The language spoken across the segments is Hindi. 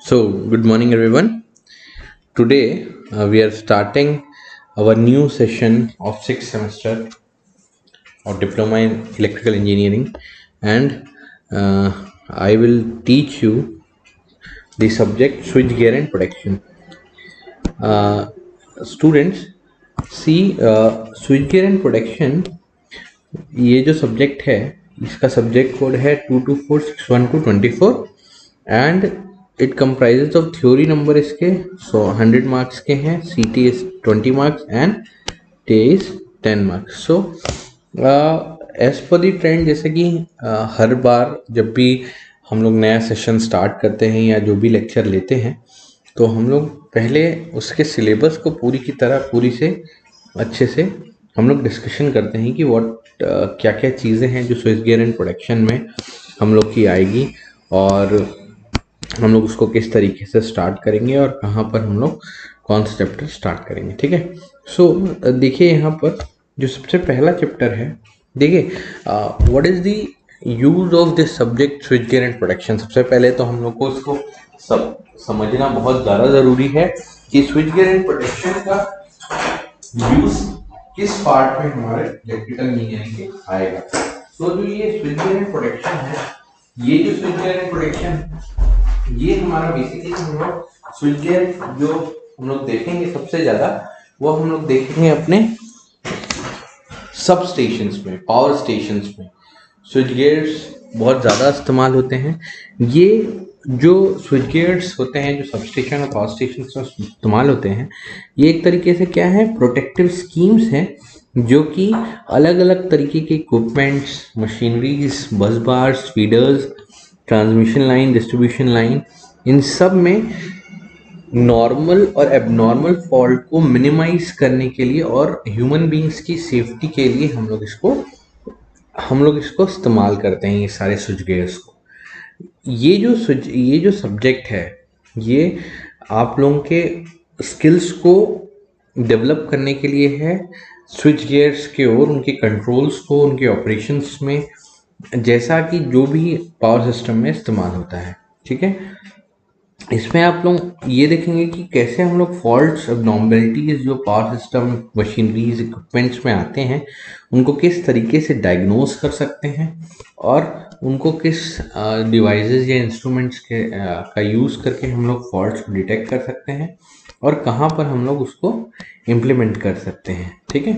So, good morning, everyone. Today, we are starting our new session of sixth semester of Diploma in Electrical Engineering, and I will teach you the subject switchgear and protection. Uh, Students, see, switchgear and protection ये जो सब्जेक्ट है इसका सब्जेक्ट कोड है 22461224 and it comprises of theory number इसके 100 मार्क्स के हैं, C T is 20 marks and टे is 10 marks. So as per the trend, जैसे कि हर बार जब भी हम लोग नया सेशन स्टार्ट करते हैं या जो भी लेक्चर लेते हैं तो हम लोग पहले उसके सिलेबस को पूरी से अच्छे से हम लोग डिस्कशन करते हैं कि क्या क्या चीज़ें हैं जो स्विच गियर एंड प्रोडक्शन में हम लोग की आएगी और हम लोग उसको किस तरीके से स्टार्ट करेंगे और कहाँ पर हम लोग कौन सा चैप्टर स्टार्ट करेंगे. ठीक है. सो देखिए यहाँ पर जो सबसे पहला चैप्टर है, देखिए what is the use of this subject switch gear and production. सबसे पहले तो हम लोग को इसको समझना बहुत ज़्यादा ज़रूरी है कि स्विच गियर एंड प्रोडक्शन का यूज किस पार्ट में हमारे इलेक्ट्रिकल इंजीनियरिंग के आएगा. तो जो ये स्विच गियर एंड प्रोडक्शन है, ये जो स्विच गियर एंड प्रोडक्शन, ये हमारा बेसिकली हम लोग स्विच गियर जो हम लोग देखेंगे सबसे ज्यादा वो हम लोग देखेंगे अपने सब स्टेशंस में, पावर स्टेशंस में स्विच गियर्स बहुत ज़्यादा इस्तेमाल होते हैं. ये जो स्विच गियर्स होते हैं जो सब स्टेशन और पावर स्टेशन में इस्तेमाल होते हैं, ये एक तरीके से क्या है, प्रोटेक्टिव स्कीम्स हैं जो कि अलग अलग तरीके के equipments, machineries, bus bars, feeders, transmission line, distribution line, इन सब में नॉर्मल और एबनॉर्मल फॉल्ट को मिनिमाइज करने के लिए और ह्यूमन बींग्स की सेफ्टी के लिए हम लोग इसको इस्तेमाल करते हैं, ये सारे स्विच गियर्स को. ये जो सब्जेक्ट है ये आप लोगों के स्किल्स को डेवलप करने के लिए है, स्विच गियर्स के और उनके कंट्रोल्स को, उनके ऑपरेशंस में, जैसा कि जो भी पावर सिस्टम में इस्तेमाल होता है. ठीक है. इसमें आप लोग ये देखेंगे कि कैसे हम लोग फॉल्ट्स, एबनॉर्मलिटीज जो पावर सिस्टम, मशीनरीज, इक्विपमेंट्स में आते हैं उनको किस तरीके से डायग्नोज कर सकते हैं और उनको किस डिवाइसेस या इंस्ट्रूमेंट्स का यूज़ करके हम लोग फॉल्ट्स को डिटेक्ट कर सकते हैं और कहाँ पर हम लोग उसको इम्प्लीमेंट कर सकते हैं. ठीक है.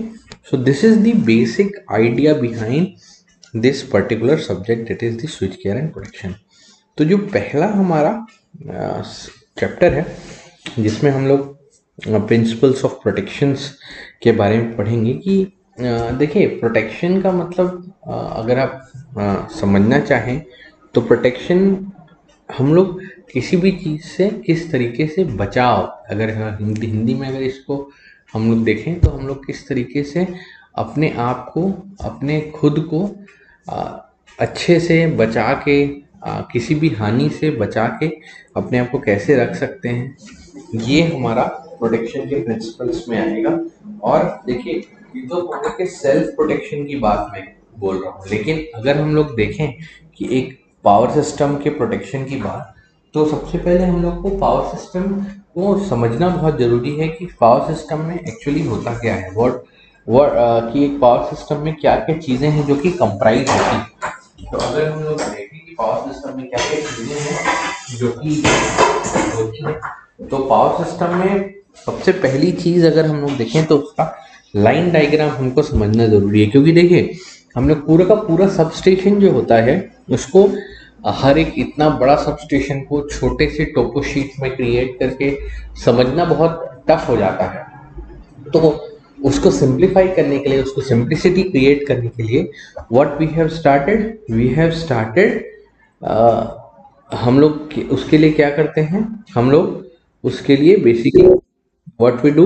So this is the basic idea behind this particular subject, that is the switch gear and production. तो जो पहला हमारा चैप्टर है जिसमें हम लोग प्रिंसिपल्स ऑफ प्रोटेक्शंस के बारे में पढ़ेंगे कि देखिए प्रोटेक्शन का मतलब अगर आप समझना चाहें तो प्रोटेक्शन हम लोग किसी भी चीज़ से किस तरीके से बचाव, अगर हिंदी में अगर इसको हम लोग देखें तो हम लोग किस तरीके से अपने आप को, अपने खुद को अच्छे से बचा के, किसी भी हानि से बचा के अपने आप को कैसे रख सकते हैं, ये हमारा प्रोटेक्शन के प्रिंसिपल्स में आएगा. और देखिए ये तो प्रोडक्ट के सेल्फ प्रोटेक्शन की बात मैं बोल रहा हूँ, लेकिन अगर हम लोग देखें कि एक पावर सिस्टम के प्रोटेक्शन की बात, तो सबसे पहले हम लोग को पावर सिस्टम को समझना बहुत ज़रूरी है कि पावर सिस्टम में एक्चुअली होता क्या है, कि एक पावर सिस्टम में क्या क्या चीज़ें हैं जो कि कंप्राइज होती है. तो अगर हम लोग देखें कि पावर सिस्टम में क्या क्या चीज़ें हैं जो कि होती है, तो पावर सिस्टम में सबसे पहली चीज़ अगर हम लोग देखें तो उसका लाइन डायग्राम हमको समझना ज़रूरी है. क्योंकि देखिए हम लोग पूरा का पूरा सब स्टेशन जो होता है उसको, हर एक इतना बड़ा सब स्टेशन को छोटे से टोपो शीट में क्रिएट करके समझना बहुत टफ हो जाता है. तो उसको सिंप्लीफाई करने के लिए, उसको सिंप्लिसिटी क्रिएट करने के लिए व्हाट वी हैव स्टार्टेड हम लोग उसके लिए क्या करते हैं, हम लोग उसके लिए बेसिकली व्हाट वी डू,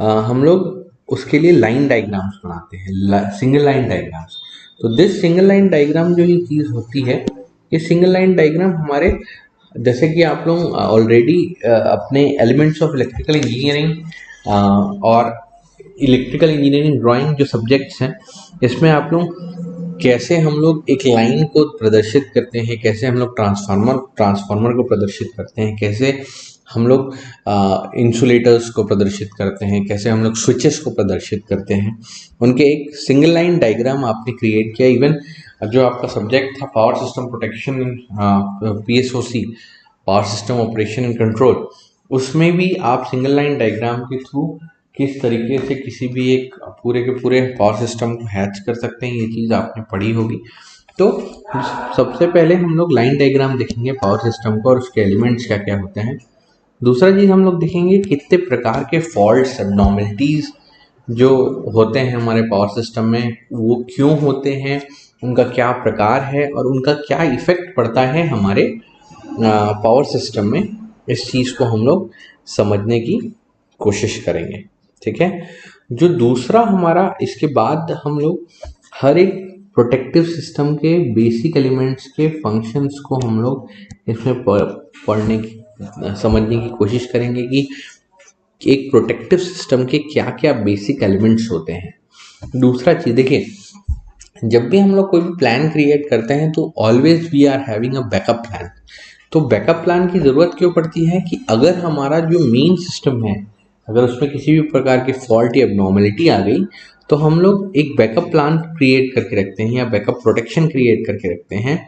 हम लोग उसके लिए लाइन डायग्राम्स बनाते हैं, सिंगल लाइन डायग्राम्स. तो दिस सिंगल लाइन डायग्राम जो ये चीज़ होती है, ये सिंगल लाइन डायग्राम हमारे, जैसे कि आप लोग ऑलरेडी अपने एलिमेंट्स ऑफ इलेक्ट्रिकल इंजीनियरिंग और इलेक्ट्रिकल इंजीनियरिंग ड्राइंग जो सब्जेक्ट्स हैं इसमें आप लोग कैसे हम लोग एक लाइन को प्रदर्शित करते हैं, कैसे हम लोग ट्रांसफार्मर को प्रदर्शित करते हैं, कैसे हम लोग इंसुलेटर्स को प्रदर्शित करते हैं, कैसे हम लोग स्विचेस को प्रदर्शित करते हैं, उनके एक सिंगल लाइन डायग्राम आपने क्रिएट किया। इवन जो आपका सब्जेक्ट था power system protection, PSOC, power system operation and control, उसमें भी आप सिंगल लाइन डायग्राम के थ्रू किस तरीके से किसी भी एक पूरे के पूरे पावर सिस्टम को हैच कर सकते हैं, ये चीज़ आपने पढ़ी होगी। तो सबसे पहले हम लोग लाइन डायग्राम देखेंगे पावर सिस्टम को और उसके एलिमेंट्स क्या क्या होते हैं। दूसरा चीज़ हम लोग देखेंगे कितने प्रकार के फॉल्ट्स, एबनॉर्मलिटीज़ जो होते हैं हमारे पावर सिस्टम में, वो क्यों होते हैं, उनका क्या प्रकार है और उनका क्या इफेक्ट पड़ता है हमारे पावर सिस्टम में। इस चीज़ को हम लोग समझने की कोशिश करेंगे, ठीक है। जो दूसरा हमारा, इसके बाद हम लोग हर एक प्रोटेक्टिव सिस्टम के बेसिक एलिमेंट्स के फंक्शंस को हम लोग इसमें पढ़ने की, समझने की कोशिश करेंगे कि एक प्रोटेक्टिव सिस्टम के क्या क्या बेसिक एलिमेंट्स होते हैं। दूसरा चीज़ देखिए, जब भी हम लोग कोई भी प्लान क्रिएट करते हैं तो always we are having a backup plan. तो बैकअप प्लान की ज़रूरत क्यों पड़ती है कि अगर हमारा जो मेन सिस्टम है, अगर उसमें किसी भी प्रकार की फॉल्ट या एबनॉर्मलिटी आ गई, तो हम लोग एक बैकअप प्लान क्रिएट करके रखते हैं या बैकअप प्रोटेक्शन क्रिएट करके रखते हैं,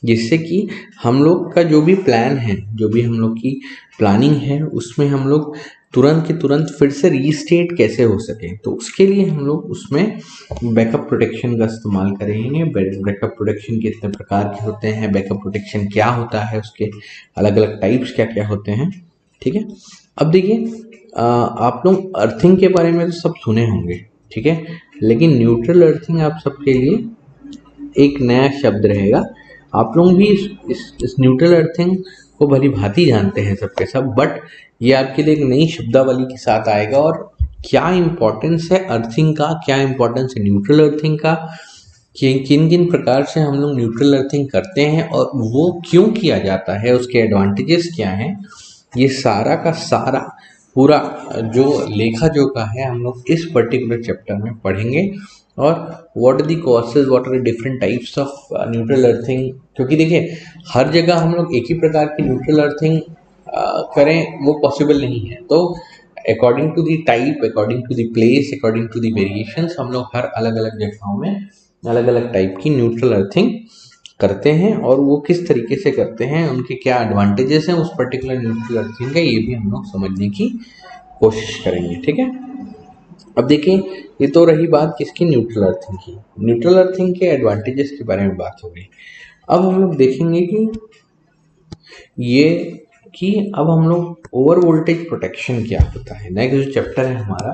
जिससे कि हम लोग का जो भी प्लान है, जो भी हम लोग की प्लानिंग है, उसमें हम लोग तुरंत के तुरंत फिर से रीस्टेट कैसे हो सके। तो उसके लिए हम लोग उसमें बैकअप प्रोटेक्शन का इस्तेमाल करेंगे। बैकअप प्रोटेक्शन कितने प्रकार के होते हैं, बैकअप प्रोटेक्शन क्या होता है, उसके अलग अलग टाइप्स क्या क्या होते हैं, ठीक है। अब देखिए, आप लोग अर्थिंग के बारे में तो सब सुने होंगे, ठीक है, लेकिन न्यूट्रल अर्थिंग आप सबके लिए एक नया शब्द रहेगा। आप लोग भी इस न्यूट्रल अर्थिंग को भली भांति जानते हैं सबके सब, बट ये आपके लिए एक नई शब्दावली के साथ आएगा। और क्या इम्पोर्टेंस है अर्थिंग का, क्या इम्पोर्टेंस है न्यूट्रल अर्थिंग का, कि किन किन प्रकार से हम लोग न्यूट्रल अर्थिंग करते हैं और वो क्यों किया जाता है, उसके एडवांटेजेस क्या हैं, ये सारा का सारा पूरा जो लेखा जोखा है हम लोग इस पर्टिकुलर चैप्टर में पढ़ेंगे। और what are the causes, what are different types of neutral earthing. क्योंकि देखिए, हर जगह हम लोग एक ही प्रकार की न्यूट्रल अर्थिंग करें वो पॉसिबल नहीं है। तो according to the type, according to the place, according to the variations, हम लोग हर अलग अलग जगहों में अलग अलग टाइप की न्यूट्रल अर्थिंग करते हैं। और वो किस तरीके से करते हैं, उनके क्या एडवांटेजेस हैं उस पर्टिकुलर न्यूट्रल अर्थिंग का, ये भी हम लोग समझने की कोशिश करेंगे, ठीक है। अब देखिए, ये तो रही बात किसकी, न्यूट्रल अर्थिंग की। न्यूट्रल अर्थिंग के एडवांटेजेस के बारे में बात हो गई। अब हम लोग देखेंगे कि ये कि अब हम लोग ओवर वोल्टेज प्रोटेक्शन क्या होता है। नेक्स्ट जो चैप्टर है हमारा,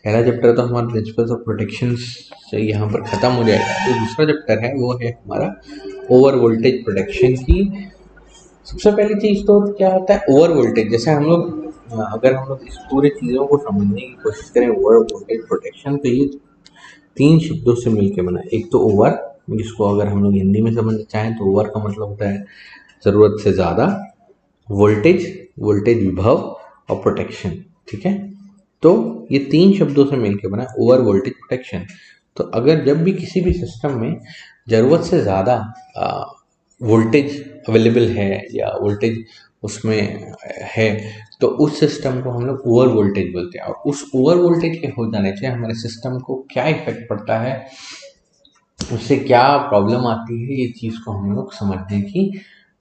पहला चैप्टर तो हमारा प्रिंसिपल्स ऑफ प्रोटेक्शन से यहाँ पर ख़त्म हो जाएगा। जो दूसरा चैप्टर है वो है हमारा ओवर वोल्टेज प्रोटेक्शन की। सबसे पहली चीज़ तो क्या होता है ओवर वोल्टेज। जैसे हम लोग अगर हम लोग इस पूरे चीज़ों को समझने की कोशिश करें, ओवर वोल्टेज प्रोटेक्शन, तो ये 3 शब्दों से मिलकर बना। एक तो ओवर, जिसको अगर हम लोग हिंदी में समझना चाहें तो ओवर का मतलब होता है ज़रूरत से ज़्यादा, वोल्टेज, वोल्टेज विभव और प्रोटेक्शन, ठीक है। तो ये 3 शब्दों से मिलकर बना ओवर वोल्टेज प्रोटेक्शन। तो अगर जब भी किसी भी सिस्टम में ज़रूरत से ज़्यादा वोल्टेज अवेलेबल है या वोल्टेज उसमें है, तो उस सिस्टम को हम लोग ओवर वोल्टेज बोलते हैं। और उस ओवर वोल्टेज के हो जाने से हमारे सिस्टम को क्या इफेक्ट पड़ता है, उससे क्या प्रॉब्लम आती है, ये चीज़ को हम लोग समझने की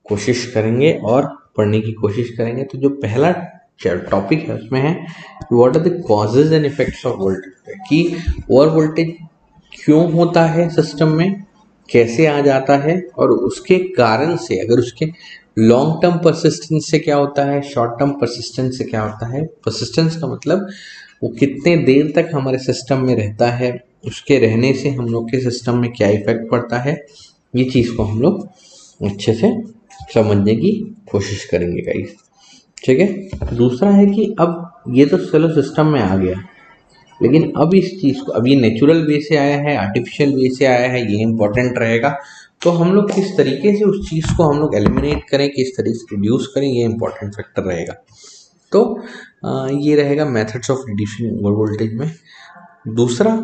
कोशिश करेंगे और पढ़ने की कोशिश करेंगे। तो जो पहला टॉपिक है उसमें है what are the causes and effects of voltage, कि ओवर वोल्टेज क्यों होता है सिस्टम में, कैसे आ जाता है, और उसके कारण से अगर उसके लॉन्ग टर्म परसिस्टेंस से क्या होता है, शॉर्ट टर्म परसिस्टेंस से क्या होता है। परसिस्टेंस का मतलब वो कितने देर तक हमारे सिस्टम में रहता है, उसके रहने से हम लोग के सिस्टम में क्या इफेक्ट पड़ता है, ये चीज़ को हम लोग अच्छे से समझने की कोशिश करेंगे गाइस, ठीक है। दूसरा है कि अब ये तो चलो सिस्टम में आ गया, लेकिन अब इस चीज़ को, अब ये नेचुरल वे से आया है, आर्टिफिशियल वे से आया है, ये इम्पोर्टेंट रहेगा। तो हम लोग किस तरीके से उस चीज़ को हम लोग एलिमिनेट करें, किस तरीके से रिड्यूस करें, ये इम्पोर्टेंट फैक्टर रहेगा। तो ये रहेगा methods of reducing over voltage में। दूसरा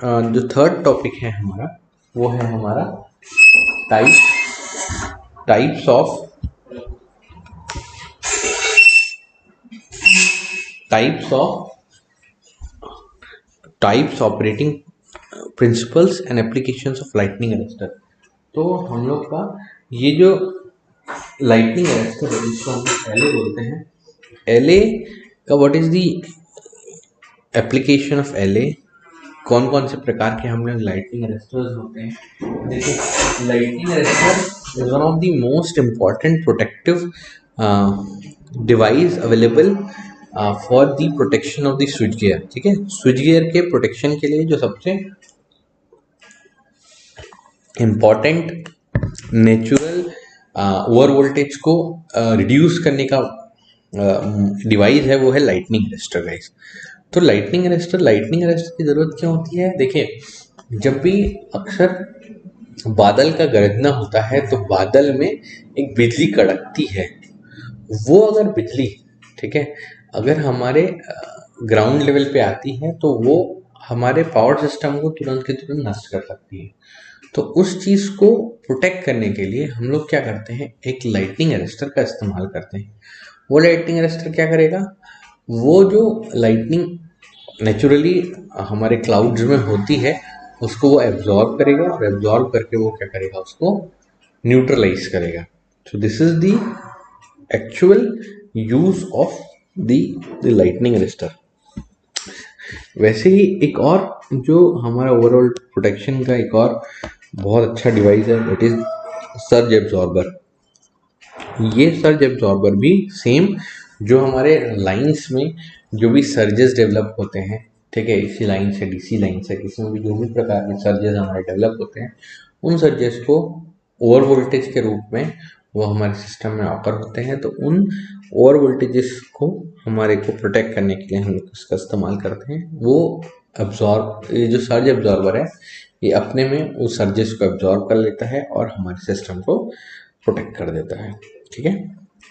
जो थर्ड टॉपिक है हमारा, वो है हमारा types operating principles and applications of lightning arrester. तो हम लोग का ये जो लाइटनिंग अरेस्टर है जिसको हम एलए बोलते हैं, एलए का what is the application of LA, कौन कौन से प्रकार के हम लोग लाइटनिंग अरेस्टर्स होते हैं। देखिए, lightning arrester is one of the most important protective device available for the protection of the switch gear. ठीक है, स्विच गियर के प्रोटेक्शन के लिए जो सबसे इम्पॉर्टेंट नेचुरल ओवर वोल्टेज को रिड्यूस करने का डिवाइस है वो है लाइटनिंग अरेस्टर गाइस। तो लाइटनिंग अरेस्टर की ज़रूरत क्यों होती है? देखिए, जब भी अक्सर बादल का गरजना होता है तो बादल में एक बिजली कड़कती है, वो अगर बिजली, ठीक है, अगर हमारे ग्राउंड लेवल पे आती है तो वो हमारे पावर सिस्टम को तुरंत के तुरंत नष्ट कर सकती है। तो उस चीज़ को प्रोटेक्ट करने के लिए हम लोग क्या करते हैं, एक लाइटनिंग अरेस्टर का इस्तेमाल करते हैं। वो लाइटनिंग अरेस्टर क्या करेगा, वो जो लाइटनिंग नेचुरली हमारे क्लाउड्स में होती है उसको वो एब्जॉर्ब करेगा और एब्जॉर्ब करके वो क्या करेगा, उसको न्यूट्रलाइज करेगा। So this is the actual use of the lightning arrester. वैसे ही एक और जो हमारा ओवरऑल प्रोटेक्शन का एक और बहुत अच्छा डिवाइस है दैट इज सर्ज एब्जॉर्बर। ये सर्ज एब्जॉर्बर भी सेम जो हमारे लाइंस में जो भी सर्जेस डेवलप होते हैं, ठीक है, इसी लाइन से डीसी लाइन से इसमें भी जो भी प्रकार के सर्जेस हमारे डेवलप होते हैं, उन सर्जेस को ओवर वोल्टेज के रूप में वो हमारे सिस्टम में ऑकर होते हैं। तो उन ओवर वोल्टेजेस को हमारे को प्रोटेक्ट करने के लिए हम लोग इसका इस्तेमाल करते हैं। वो ये जो सर्ज एब्जॉर्बर है ये अपने में उस सर्जेस को एब्जॉर्ब कर लेता है और हमारे सिस्टम को प्रोटेक्ट कर देता है। ठीक है,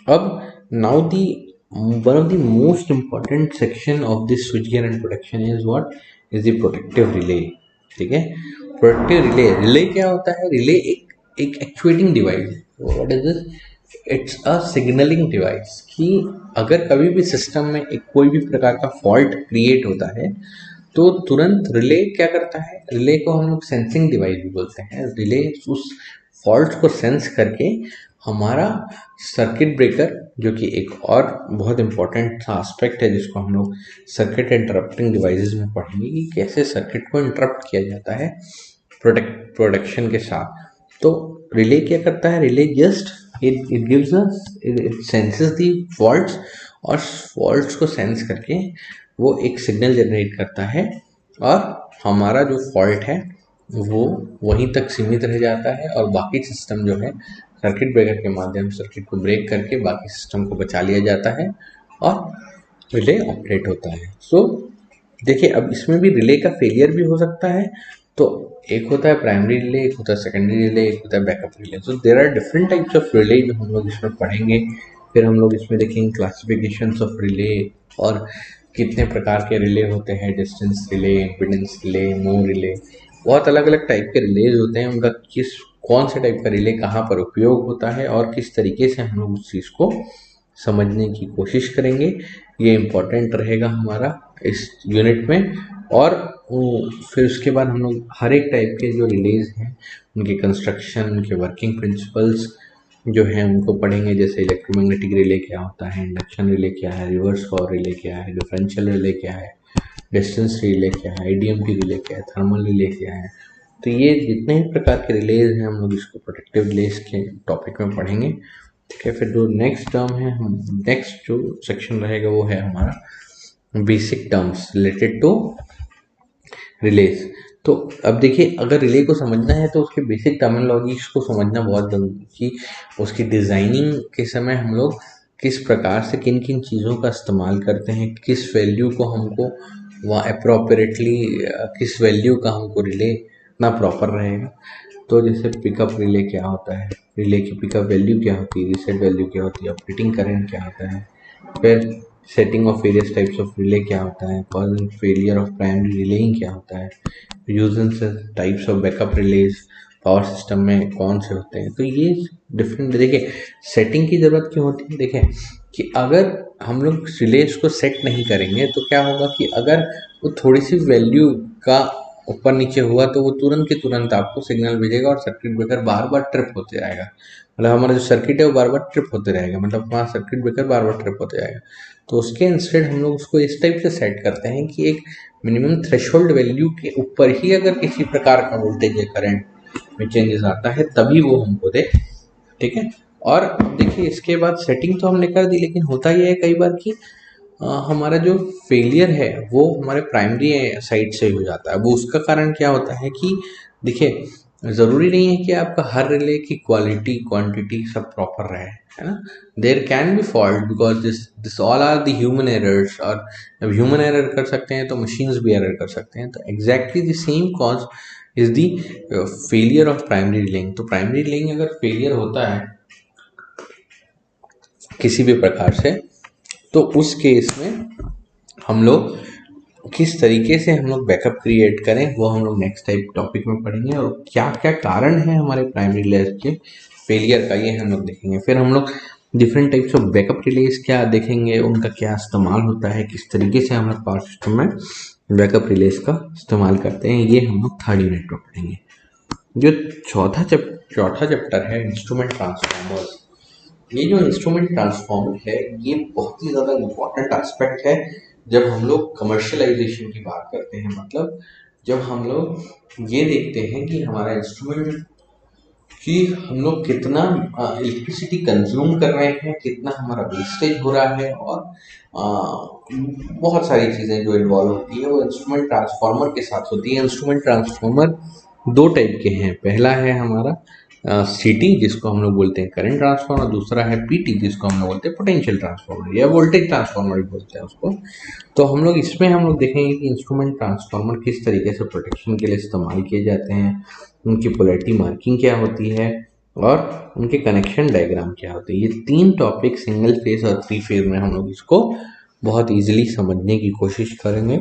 अब now the one of the most important section of this switchgear and protection is what is the protective relay। ठीक है, प्रोटेक्टिव रिले क्या होता है? रिले एक एक्चुएटिंग डिवाइस है। What is this? It's a signalling device कि अगर कभी भी सिस्टम में एक कोई भी प्रकार का फॉल्ट क्रिएट होता है तो तुरंत रिले क्या करता है, रिले को हम लोग सेंसिंग डिवाइस भी बोलते हैं। रिले उस फॉल्ट को सेंस करके हमारा सर्किट ब्रेकर, जो कि एक और बहुत इंपॉर्टेंट सा एस्पेक्ट है जिसको हम लोग सर्किट इंटरप्टिंग डिवाइसेस में पढ़ेंगे कि कैसे सर्किट को इंटरप्ट किया जाता है प्रोटेक्शन के साथ। तो रिले क्या करता है, relay just it gives us, it senses the faults और फॉल्ट्स को सेंस करके वो एक सिग्नल जनरेट करता है और हमारा जो फॉल्ट है वो वहीं तक सीमित रह जाता है और बाकी सिस्टम जो है सर्किट ब्रेकर के माध्यम से सर्किट को ब्रेक करके बाकी सिस्टम को बचा लिया जाता है और रिले ऑपरेट होता है। सो देखिए, अब इसमें भी रिले का फेलियर भी हो सकता है। तो एक होता है प्राइमरी रिले, एक होता है सेकेंडरी रिले, एक होता है backup relay. So there are different types of relay जो हम लोग इसमें पढ़ेंगे। फिर हम लोग इसमें देखेंगे क्लासिफिकेशंस ऑफ रिले और कितने प्रकार के रिले होते हैं, distance relay, impedance relay, mho relay, बहुत अलग अलग टाइप के रिलेज होते हैं। उनका कौन से टाइप का रिले कहाँ पर उपयोग होता है और किस तरीके से हम लोग उस चीज़ को समझने की कोशिश करेंगे, ये इम्पोर्टेंट रहेगा हमारा इस यूनिट में। और फिर उसके बाद हम लोग हर एक टाइप के जो रिलेज हैं उनके कंस्ट्रक्शन, उनके वर्किंग प्रिंसिपल्स जो हैं उनको पढ़ेंगे। जैसे इलेक्ट्रोमैग्नेटिक रिले क्या होता है, इंडक्शन रिले क्या है, रिवर्स पावर रिले क्या है, डिफरेंशियल रिले क्या है, डिस्टेंस रिले क्या है, आईडीएमटी रिले क्या है, थर्मल रिले क्या है। तो ये जितने भी प्रकार के रिलेज हैं हम लोग इसको प्रोटेक्टिव रिलेज के टॉपिक में पढ़ेंगे। ठीक है, फिर जो नेक्स्ट टर्म है, हम नेक्स्ट जो सेक्शन रहेगा वो है हमारा basic terms related to relays. तो अब देखिए, अगर रिले को समझना है तो उसके बेसिक टर्मिनोलॉजीज को समझना बहुत जरूरी कि उसकी डिज़ाइनिंग के समय हम लोग किस प्रकार से किन किन चीज़ों का इस्तेमाल करते हैं, किस वैल्यू को हमको वहाँ अप्रोप्रिएटली, किस वैल्यू का हमको रिले ना प्रॉपर रहेगा। तो जैसे पिकअप रिले क्या होता है, रिले की पिकअप वैल्यू क्या होती है, रीसेट वैल्यू क्या होती है, ऑपरेटिंग करंट क्या होता है, फिर setting of various types of relay क्या होता है, cause and failure of primary relying क्या होता है, use and types of backup release power system में कौन से होते हैं। तो ये डिफरेंट, देखिए सेटिंग की ज़रूरत क्यों होती है, देखें कि अगर हम लोग रिलेज को सेट नहीं करेंगे तो क्या होगा कि अगर वो थोड़ी सी वैल्यू का ऊपर नीचे हुआ तो वो तुरंत के तुरंत आपको सिग्नल भेजेगा और सर्किट ब्रेकर बार बार ट्रिप होते रहेगा। मतलब हमारा जो सर्किट है वो बार बार ट्रिप होते रहेगा, मतलब हमारा सर्किट ब्रेकर बार बार ट्रिप होते जाएगा। तो उसके इंस्टेड हम लोग उसको इस टाइप से सेट करते हैं कि एक मिनिमम थ्रेशोल्ड वैल्यू के ऊपर ही अगर किसी प्रकार का वोल्टेज या करंट में चेंजेस आता है तभी वो हमको दे, ठीक है। और देखिए इसके बाद सेटिंग तो हमने कर दी, लेकिन होता यह है कई बार कि हमारा जो फेलियर है वो हमारे प्राइमरी साइड से हो जाता है। वो उसका कारण क्या होता है कि देखिए ज़रूरी नहीं है कि आपका हर रिले की क्वालिटी क्वांटिटी सब प्रॉपर रहे, है ना। There can be fault because this all are the human errors, और जब ह्यूमन एरर कर सकते हैं तो मशीन्स भी एरर कर सकते हैं। तो exactly the same cause is the failure of primary relying. तो प्राइमरी रिलेइंग अगर फेलियर होता है किसी भी प्रकार से, तो उस केस में हम लोग किस तरीके से हम लोग बैकअप क्रिएट करें वो हम लोग नेक्स्ट टाइप टॉपिक में पढ़ेंगे, और क्या क्या कारण है हमारे प्राइमरी रिलेज के फेलियर का ये हम लोग देखेंगे। फिर हम लोग different types of backup release क्या देखेंगे, उनका क्या इस्तेमाल होता है, किस तरीके से हम लोग पावर सिस्टम में बैकअप रिलेज का इस्तेमाल करते हैं, ये हम लोग थर्ड यूनिट में पढ़ेंगे। जो चौथा चैप्टर है इंस्ट्रूमेंट ट्रांसफॉर्मर्स। ये जो इंस्ट्रूमेंट ट्रांसफॉर्मर है ये बहुत ही ज़्यादा इम्पोर्टेंट एस्पेक्ट है जब हम लोग कमर्शलाइजेशन की बात करते हैं। मतलब जब हम लोग ये देखते हैं कि हमारा इंस्ट्रूमेंट कि हम लोग कितना इलेक्ट्रिसिटी कंज्यूम कर रहे हैं, कितना हमारा वेस्टेज हो रहा है, और बहुत सारी चीज़ें जो इन्वॉल्व होती है वो इंस्ट्रूमेंट ट्रांसफार्मर के साथ होती है। इंस्ट्रूमेंट ट्रांसफार्मर दो टाइप के हैं, पहला है हमारा सीटी जिसको हम लोग बोलते हैं करंट ट्रांसफार्मर, दूसरा है पीटी जिसको हम लोग बोलते हैं पोटेंशियल ट्रांसफार्मर या वोल्टेज ट्रांसफार्मर भी बोलते हैं उसको। तो हम लोग इसमें हम लोग देखेंगे कि इंस्ट्रूमेंट ट्रांसफार्मर किस तरीके से प्रोटेक्शन के लिए इस्तेमाल किए जाते हैं, उनकी पोलैरिटी मार्किंग क्या होती है, और उनके कनेक्शन डायग्राम क्या होते हैं। ये तीन टॉपिक सिंगल फेज और थ्री फेज में हम लोग इसको बहुत इजीली समझने की कोशिश करेंगे,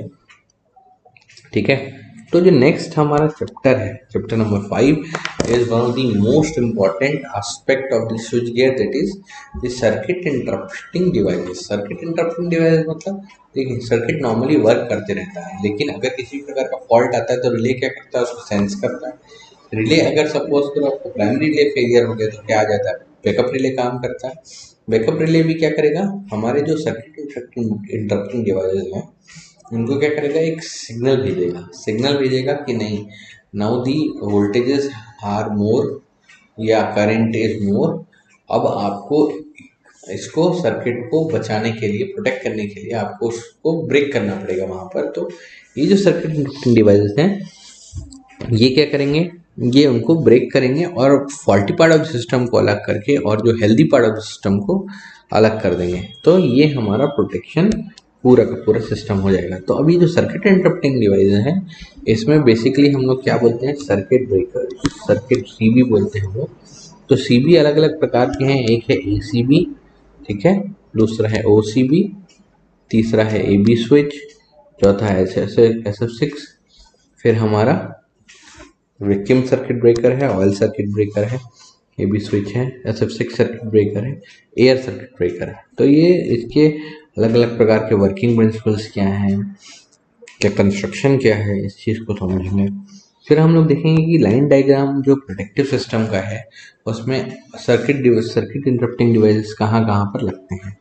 ठीक है। तो जो नेक्स्ट हमारा चैप्टर है, chapter number 5 is one of the most important aspect of the switch gear, that is the circuit interrupting devices. Circuit interrupting device मतलब देखिए सर्किट नॉर्मली वर्क करते रहता है, लेकिन अगर किसी प्रकार का फॉल्ट आता है तो रिले क्या करता है, उसको सेंस करता है। रिले अगर सपोज करो आपको प्राइमरी रिले फेलियर हो गया तो क्या आ जाता है, बैकअप रिले काम करता है। बैकअप रिले भी क्या करेगा, हमारे जो सर्किट इंटरप्टिंग डिवाइसेस हैं उनको क्या करेगा, एक सिग्नल भेजेगा कि नहीं now the voltages are more या करंट इज मोर। अब आपको इसको सर्किट को बचाने के लिए, प्रोटेक्ट करने के लिए आपको उसको ब्रेक करना पड़ेगा वहाँ पर। तो ये जो सर्किट डिवाइसेस हैं ये क्या करेंगे, ये उनको ब्रेक करेंगे और फॉल्टी पार्ट ऑफ सिस्टम को अलग करके और जो हेल्दी पार्ट ऑफ सिस्टम को अलग कर देंगे। तो ये हमारा प्रोटेक्शन पूरा का पूरा सिस्टम हो जाएगा। तो अभी जो सर्किट इंटरप्टिंग डिवाइस है इसमें बेसिकली हम लोग क्या बोलते हैं, सर्किट ब्रेकर, सर्किट सीबी बोलते हैं हम लोग। तो सीबी अलग अलग प्रकार के हैं, एक है एसीबी, ठीक है, दूसरा है ओसीबी, तीसरा है एबी स्विच, चौथा है SF6, फिर हमारा वैक्यूम सर्किट ब्रेकर है, ऑयल सर्किट ब्रेकर है, एबी स्विच है, SF6 सर्किट ब्रेकर है, एयर सर्किट ब्रेकर है। तो ये इसके अलग अलग प्रकार के वर्किंग प्रिंसिपल्स क्या हैं, क्या कंस्ट्रक्शन क्या है, इस चीज़ को समझेंगे। फिर हम लोग देखेंगे कि लाइन डायग्राम जो प्रोटेक्टिव सिस्टम का है उसमें सर्किट इंटरप्टिंग डिवाइसेस कहाँ कहाँ पर लगते हैं।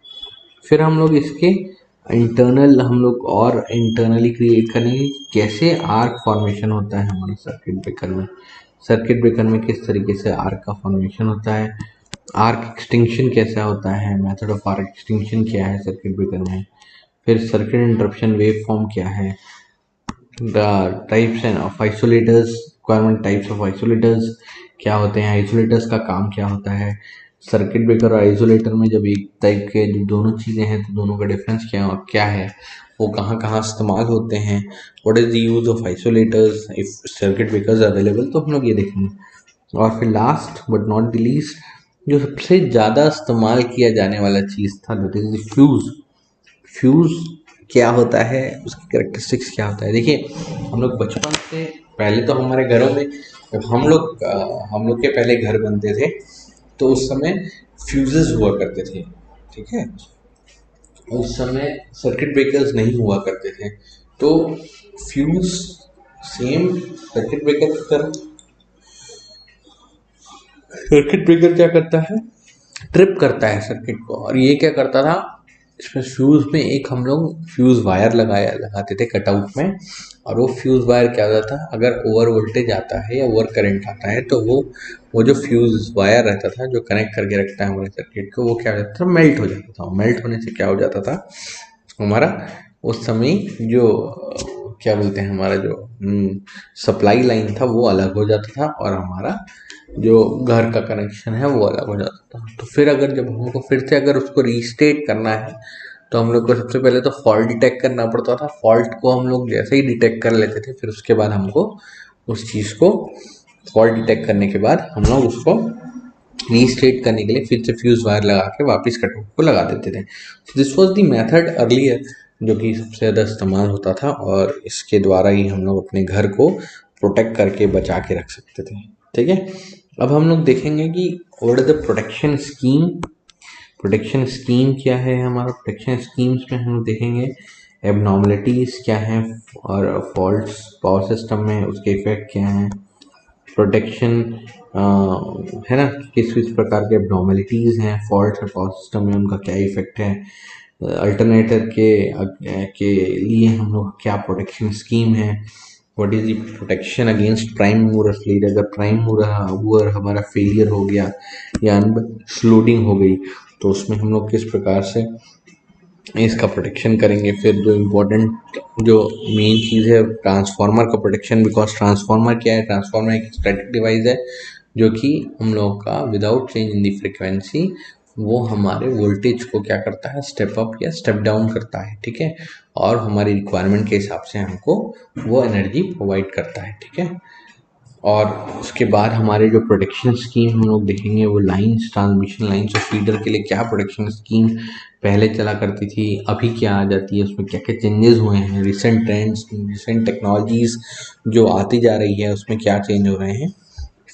फिर हम लोग इसके इंटरनल हम लोग और इंटरनली क्रिएट करेंगे कैसे आर्क फॉर्मेशन होता है हमारे सर्किट ब्रेकर में। सर्किट ब्रेकर में किस तरीके से आर्क का फॉर्मेशन होता है, आर्क एक्सटिंक्शन कैसा होता है, मेथड ऑफ आर्क एक्सटिंक्शन क्या है सर्किट ब्रेकर में। फिर सर्किट इंटरप्शन वेव फॉर्म क्या है, the types end of isolators, requirement types of isolators क्या होते हैं, आइसोलेटर्स का काम क्या होता है, सर्किट ब्रेकर और आइसोलेटर में जब एक टाइप के जो दोनों चीज़ें हैं तो दोनों का डिफरेंस क्या है, वो कहाँ कहाँ इस्तेमाल होते हैं, what is the use of isolators if circuit breakers available. तो हम लोग ये देखेंगे। और फिर last but not the least जो सबसे ज़्यादा इस्तेमाल किया जाने वाला चीज़ था that is the fuse. Fuse क्या होता है, उसकी कैरेक्टरिस्टिक्स क्या होता है। देखिए हम लोग बचपन से पहले तो हमारे घरों में जब हम लोग के पहले घर बनते थे तो उस समय फ्यूजेस हुआ करते थे, ठीक है। उस समय सर्किट ब्रेकर्स नहीं हुआ करते थे, तो फ्यूज सेम सर्किट ब्रेकर की तरह, सर्किट ब्रेकर क्या करता है, ट्रिप करता है सर्किट को। और ये क्या करता था, इसमें फ्यूज में एक हम लोग फ्यूज वायर लगाते थे कटआउट में, और वो फ्यूज वायर क्या होता था, अगर ओवर वोल्टेज आता है या ओवर करंट आता है तो वो जो फ्यूज वायर रहता था जो कनेक्ट करके रखता है हमारे सर्किट को, वो क्या हो जाता था, मेल्ट हो जाता था। मेल्ट होने से क्या हो जाता था हमारा, उस समय जो क्या बोलते हैं, हमारा जो सप्लाई लाइन था वो अलग हो जाता था और हमारा जो घर का कनेक्शन है वो अलग हो जाता था। तो फिर अगर जब हमको फिर से अगर उसको रीस्टेट करना है तो हम लोग को सबसे पहले तो फॉल्ट डिटेक्ट करना पड़ता था। फॉल्ट को हम लोग जैसे ही डिटेक्ट कर लेते थे, फिर उसके बाद हमको उस चीज़ को, फॉल्ट डिटेक्ट करने के बाद हम लोग उसको रीस्टेट करने के लिए फिर से फ्यूज वायर लगा के वापस कटआउट को लगा देते थे। तो this was the method earlier, जो कि सबसे ज़्यादा इस्तेमाल होता था, और इसके द्वारा ही हम लोग अपने घर को प्रोटेक्ट करके बचा के रख सकते थे, ठीक है। अब हम लोग देखेंगे कि what is the protection scheme. Protection scheme क्या है हमारा, प्रोटेक्शन स्कीम्स में हम लोग देखेंगे एबनॉर्मलिटीज़ क्या हैं और फॉल्ट्स पावर सिस्टम में उसके इफेक्ट क्या हैं, प्रोटेक्शन है ना, किस किस प्रकार के एबनॉर्मलिटीज़ हैं, फॉल्ट है पावर सिस्टम में, उनका क्या इफेक्ट है, अल्टरनेटर के लिए हम लोग क्या प्रोटेक्शन स्कीम है, what is the protection against prime mover failure. अगर प्राइम मूवर हमारा फेलियर हो गया या अनलोडिंग हो गई तो उसमें हम लोग किस प्रकार से इसका प्रोटेक्शन करेंगे। फिर जो इम्पोर्टेंट जो मेन चीज़ है ट्रांसफार्मर का प्रोटेक्शन, बिकॉज ट्रांसफार्मर क्या है, ट्रांसफार्मर एक स्टैटिक डिवाइस है जो कि हम लोगों का without change in the frequency वो हमारे वोल्टेज को क्या करता है, स्टेप अप या स्टेप डाउन करता है, ठीक है। और हमारी रिक्वायरमेंट के हिसाब से हमको वो एनर्जी प्रोवाइड करता है, ठीक है। और उसके बाद हमारे जो प्रोटेक्शन स्कीम हम लोग देखेंगे वो लाइंस, ट्रांसमिशन लाइंस और फीडर के लिए क्या प्रोटेक्शन स्कीम पहले चला करती थी, अभी क्या आ जाती है, उसमें क्या क्या चेंजेस हुए हैं, रिसेंट ट्रेंड्स, रिसेंट टेक्नोलॉजीज जो आती जा रही है उसमें क्या चेंज हो रहे हैं।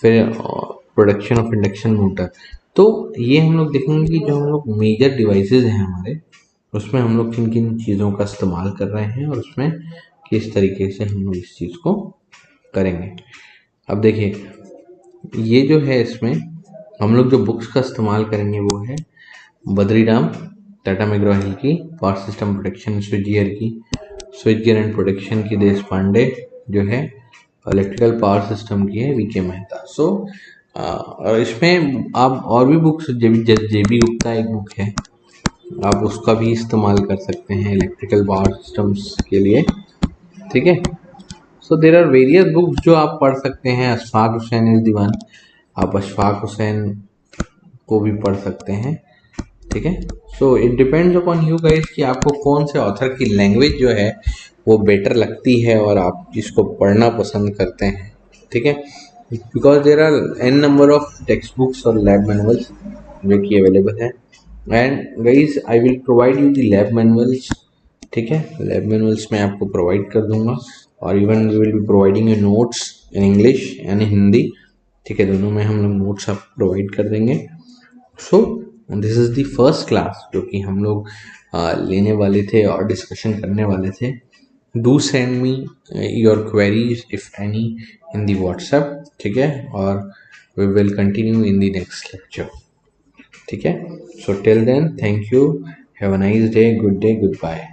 फिर प्रोडक्शन ऑफ इंडक्शन मोटर। तो ये हम लोग देखेंगे कि जो हम लोग मेजर डिवाइसेस हैं हमारे, उसमें हम लोग किन किन चीज़ों का इस्तेमाल कर रहे हैं और उसमें किस तरीके से हम लोग इस चीज़ को करेंगे। अब देखिए ये जो है, इसमें हम लोग जो बुक्स का इस्तेमाल करेंगे वो है बद्रीराम टाटा मैग्रो हिल की power system protection, switch gear and protection की देश पांडे जो है, इलेक्ट्रिकल पावर सिस्टम की है वीके मेहता। सो और इसमें आप और भी बुक्स, जेबी गुप्ता एक बुक है, आप उसका भी इस्तेमाल कर सकते हैं इलेक्ट्रिकल पावर सिस्टम्स के लिए, ठीक है। सो देर आर वेरियस बुक्स जो आप पढ़ सकते हैं। अशफाक हुसैन इस दीवान, आप अशफाक हुसैन को भी पढ़ सकते हैं, ठीक है। So it depends upon you guys कि आपको कौन से ऑथर की लैंग्वेज जो है वो बेटर लगती है और आप जिसको पढ़ना पसंद करते हैं, ठीक है। Because there are an number of text books और लैब मैनुअल्स जो कि अवेलेबल है, and guys I will provide you the lab manuals, ठीक है। लैब मैनुअल्स मैं आपको प्रोवाइड कर दूंगा, और even we will be providing you notes in English and Hindi, ठीक है, दोनों में हम लोग नोट्स आप प्रोवाइड कर देंगे। So this is the first class जो कि हम लोग लेने वाले थे और डिस्कशन करने वाले थे। Do send me your queries if any in the WhatsApp, ठीक है, और we will continue in the next lecture, ठीक है। So till then thank you, have a nice day, good bye.